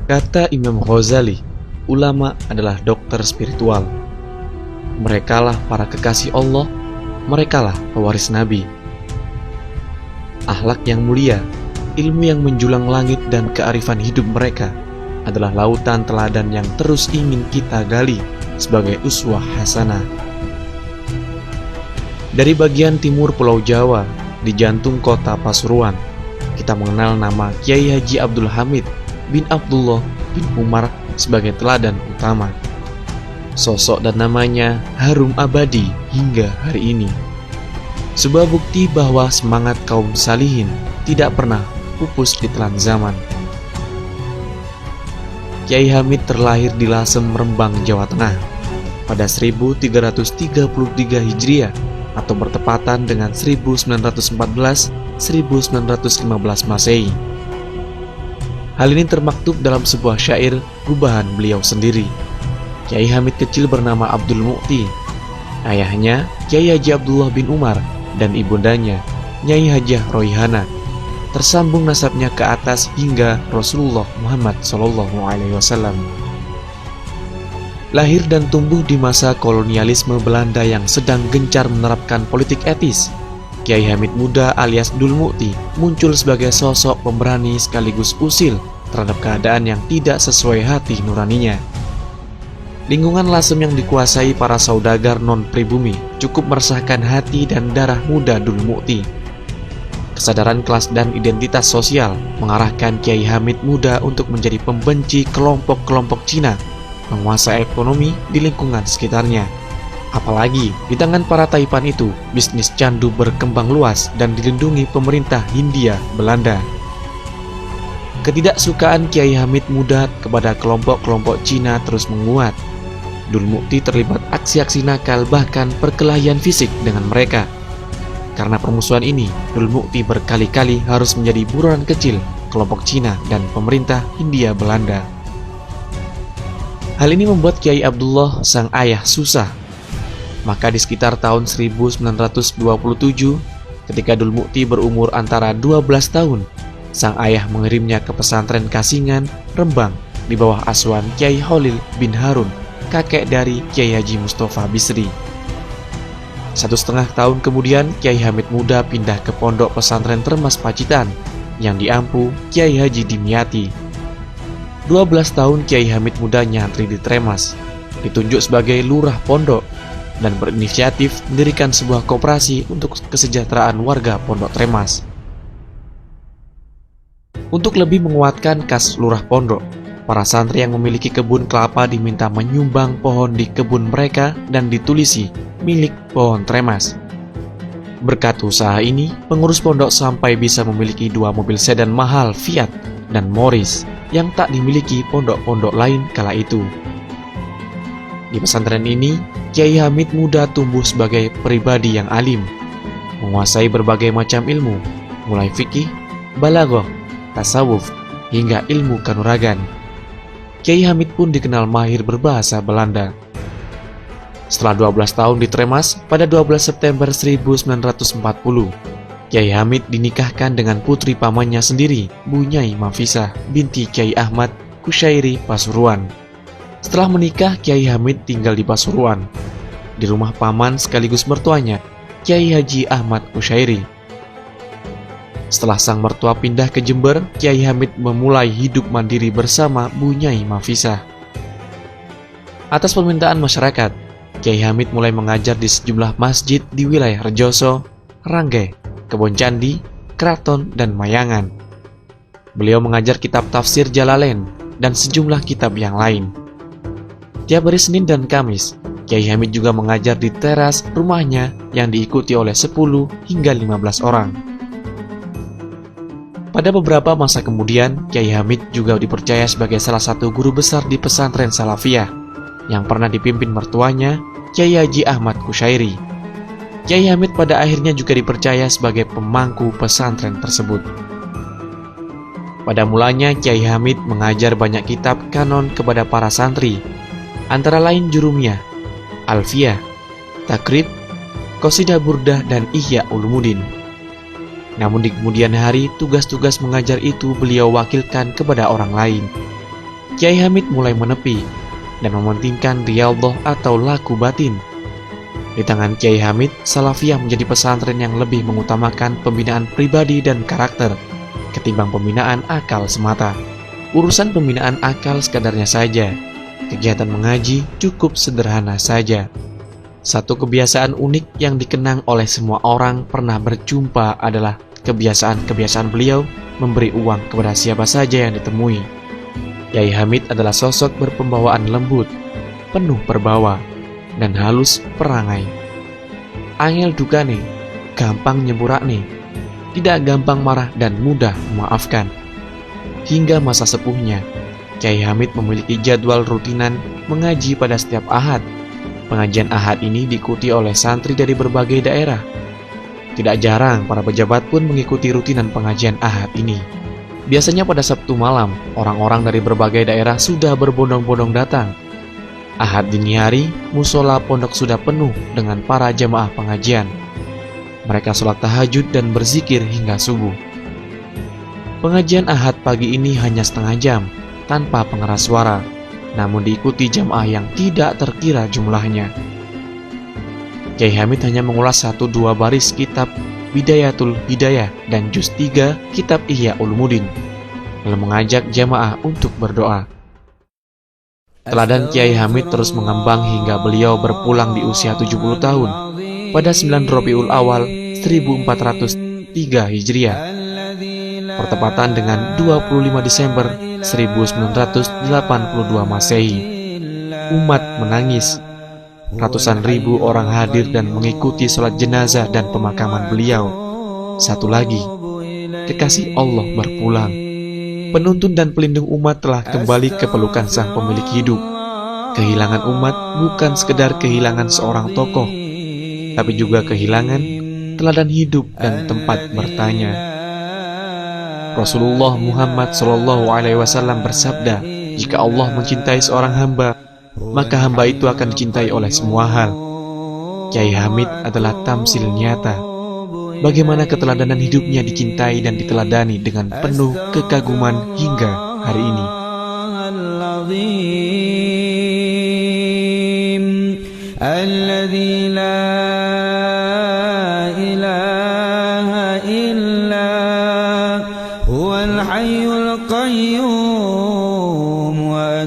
Kata Imam Ghazali, ulama adalah dokter spiritual. Merekalah para kekasih Allah, merekalah pewaris Nabi. Akhlak yang mulia, ilmu yang menjulang langit dan kearifan hidup mereka adalah lautan teladan yang terus ingin kita gali sebagai uswah hasanah. Dari bagian timur Pulau Jawa, di jantung kota Pasuruan, kita mengenal nama Kiai Haji Abdul Hamid bin Abdullah bin Umar sebagai teladan utama. Sosok dan namanya harum abadi hingga hari ini. Sebuah bukti bahwa semangat kaum salihin tidak pernah pupus di telan zaman. Kiai Hamid terlahir di Lasem, Rembang, Jawa Tengah pada 1333 Hijriah atau bertepatan dengan 1914-1915 Masehi. Hal ini termaktub dalam sebuah syair gubahan beliau sendiri. Kiai Hamid kecil bernama Abdul Mu'ti. Ayahnya Kiai Haji Abdullah bin Umar dan ibundanya Nyai Hajah Roihana. Tersambung nasabnya ke atas hingga Rasulullah Muhammad SAW. Lahir dan tumbuh di masa kolonialisme Belanda yang sedang gencar menerapkan politik etis, Kiai Hamid muda alias Dul Mu'ti muncul sebagai sosok pemberani sekaligus usil terhadap keadaan yang tidak sesuai hati nuraninya. Lingkungan Lasem yang dikuasai para saudagar non-pribumi cukup meresahkan hati dan darah muda Dul Mu'ti. Kesadaran kelas dan identitas sosial mengarahkan Kiai Hamid muda untuk menjadi pembenci kelompok-kelompok Cina, penguasa ekonomi di lingkungan sekitarnya. Apalagi di tangan para taipan itu, bisnis candu berkembang luas dan dilindungi pemerintah Hindia Belanda. Ketidaksukaan Kiai Hamid muda kepada kelompok-kelompok Cina terus menguat. Dul Mu'ti terlibat aksi-aksi nakal bahkan perkelahian fisik dengan mereka. Karena permusuhan ini, Dul Mu'ti berkali-kali harus menjadi buronan kecil kelompok Cina dan pemerintah Hindia Belanda. Hal ini membuat Kiai Abdullah sang ayah susah. Maka di sekitar tahun 1927, ketika Dul Mu'ti berumur antara 12 tahun, sang ayah mengirimnya ke pesantren Kasingan, Rembang, di bawah asuhan Kiai Khalil bin Harun, kakek dari Kiai Haji Mustafa Bisri. 1,5 tahun kemudian, Kiai Hamid muda pindah ke pondok pesantren Termas Pacitan yang diampu Kiai Haji Dimyati. 12 tahun Kiai Hamid muda nyantri di Tremas, ditunjuk sebagai lurah pondok dan berinisiatif mendirikan sebuah koperasi untuk kesejahteraan warga pondok Tremas. Untuk lebih menguatkan kas lurah pondok, para santri yang memiliki kebun kelapa diminta menyumbang pohon di kebun mereka dan ditulisi milik pohon Tremas. Berkat usaha ini, pengurus pondok sampai bisa memiliki 2 mobil sedan mahal Fiat dan Morris yang tak dimiliki pondok-pondok lain kala itu. Di pesantren ini, Kiai Hamid muda tumbuh sebagai pribadi yang alim, menguasai berbagai macam ilmu, mulai fikih, balaghah, tasawuf, hingga ilmu kanuragan. Kiai Hamid pun dikenal mahir berbahasa Belanda. Setelah 12 tahun di Tremas, pada 12 September 1940, Kiai Hamid dinikahkan dengan putri pamannya sendiri, Bu Nyai Mafisah binti Kiai Ahmad Kusyairi Pasuruan. Setelah menikah, Kiai Hamid tinggal di Pasuruan, di rumah paman sekaligus mertuanya, Kiai Haji Ahmad Kusyairi. Setelah sang mertua pindah ke Jember, Kiai Hamid memulai hidup mandiri bersama Bu Nyai Mafisah. Atas permintaan masyarakat, Kiai Hamid mulai mengajar di sejumlah masjid di wilayah Rejoso, Rangge, Kebon Candi, Kraton, dan Mayangan. Beliau mengajar kitab tafsir Jalalain dan sejumlah kitab yang lain. Tiap hari Senin dan Kamis, Kiai Hamid juga mengajar di teras rumahnya yang diikuti oleh 10 hingga 15 orang. Pada beberapa masa kemudian, Kiai Hamid juga dipercaya sebagai salah satu guru besar di pesantren Salafiyah yang pernah dipimpin mertuanya, Kiai Haji Ahmad Kusyairi. Kiai Hamid pada akhirnya juga dipercaya sebagai pemangku pesantren tersebut. Pada mulanya, Kiai Hamid mengajar banyak kitab kanon kepada para santri, antara lain Jurumiyah, Alfiyah, Takrib, Qasidah Burdah, dan Ihya Ulumuddin. Namun di kemudian hari, tugas-tugas mengajar itu beliau wakilkan kepada orang lain. Kiai Hamid mulai menepi dan mementingkan riyadhah atau laku batin. Di tangan Kiai Hamid, Salafiyah menjadi pesantren yang lebih mengutamakan pembinaan pribadi dan karakter ketimbang pembinaan akal semata. Urusan pembinaan akal sekadarnya saja. Kegiatan mengaji cukup sederhana saja. Satu kebiasaan unik yang dikenang oleh semua orang pernah berjumpa adalah kebiasaan-kebiasaan beliau memberi uang kepada siapa saja yang ditemui. Kiai Hamid adalah sosok berpembawaan lembut, penuh perbawa, dan halus perangai. Angel dukane, gampang nyeburakne, tidak gampang marah dan mudah memaafkan. Hingga masa sepuhnya, Kiai Hamid memiliki jadwal rutinan mengaji pada setiap Ahad. Pengajian Ahad ini diikuti oleh santri dari berbagai daerah. Tidak jarang para pejabat pun mengikuti rutinan pengajian Ahad ini. Biasanya pada Sabtu malam, orang-orang dari berbagai daerah sudah berbondong-bondong datang. Ahad dini hari, musola pondok sudah penuh dengan para jamaah pengajian. Mereka sholat tahajud dan berzikir hingga subuh. Pengajian Ahad pagi ini hanya setengah jam, tanpa pengeras suara, namun diikuti jamaah yang tidak terkira jumlahnya. Kiai Hamid hanya mengulas 1-2 baris kitab Bidayatul Hidayah dan juz 3 kitab Ihya Ulumuddin, lalu mengajak jamaah untuk berdoa. Teladan Kiai Hamid terus mengembang hingga beliau berpulang di usia 70 tahun pada 9 Rabiul Awal 1403 Hijriah, bertepatan dengan 25 Desember 1982 Masehi. Umat menangis. Ratusan ribu orang hadir dan mengikuti sholat jenazah dan pemakaman beliau. Satu lagi, kekasih Allah berpulang. Penuntun dan pelindung umat telah kembali ke pelukan sang pemilik hidup. Kehilangan umat bukan sekedar kehilangan seorang tokoh, tapi juga kehilangan teladan hidup dan tempat bertanya. Rasulullah Muhammad SAW bersabda, jika Allah mencintai seorang hamba, maka hamba itu akan dicintai oleh semua hal. Kiai Hamid adalah tamsil nyata bagaimana keteladanan hidupnya dicintai dan diteladani dengan penuh kekaguman hingga hari ini. Alladzi la ilaha illa huwal hayyul qayyum wa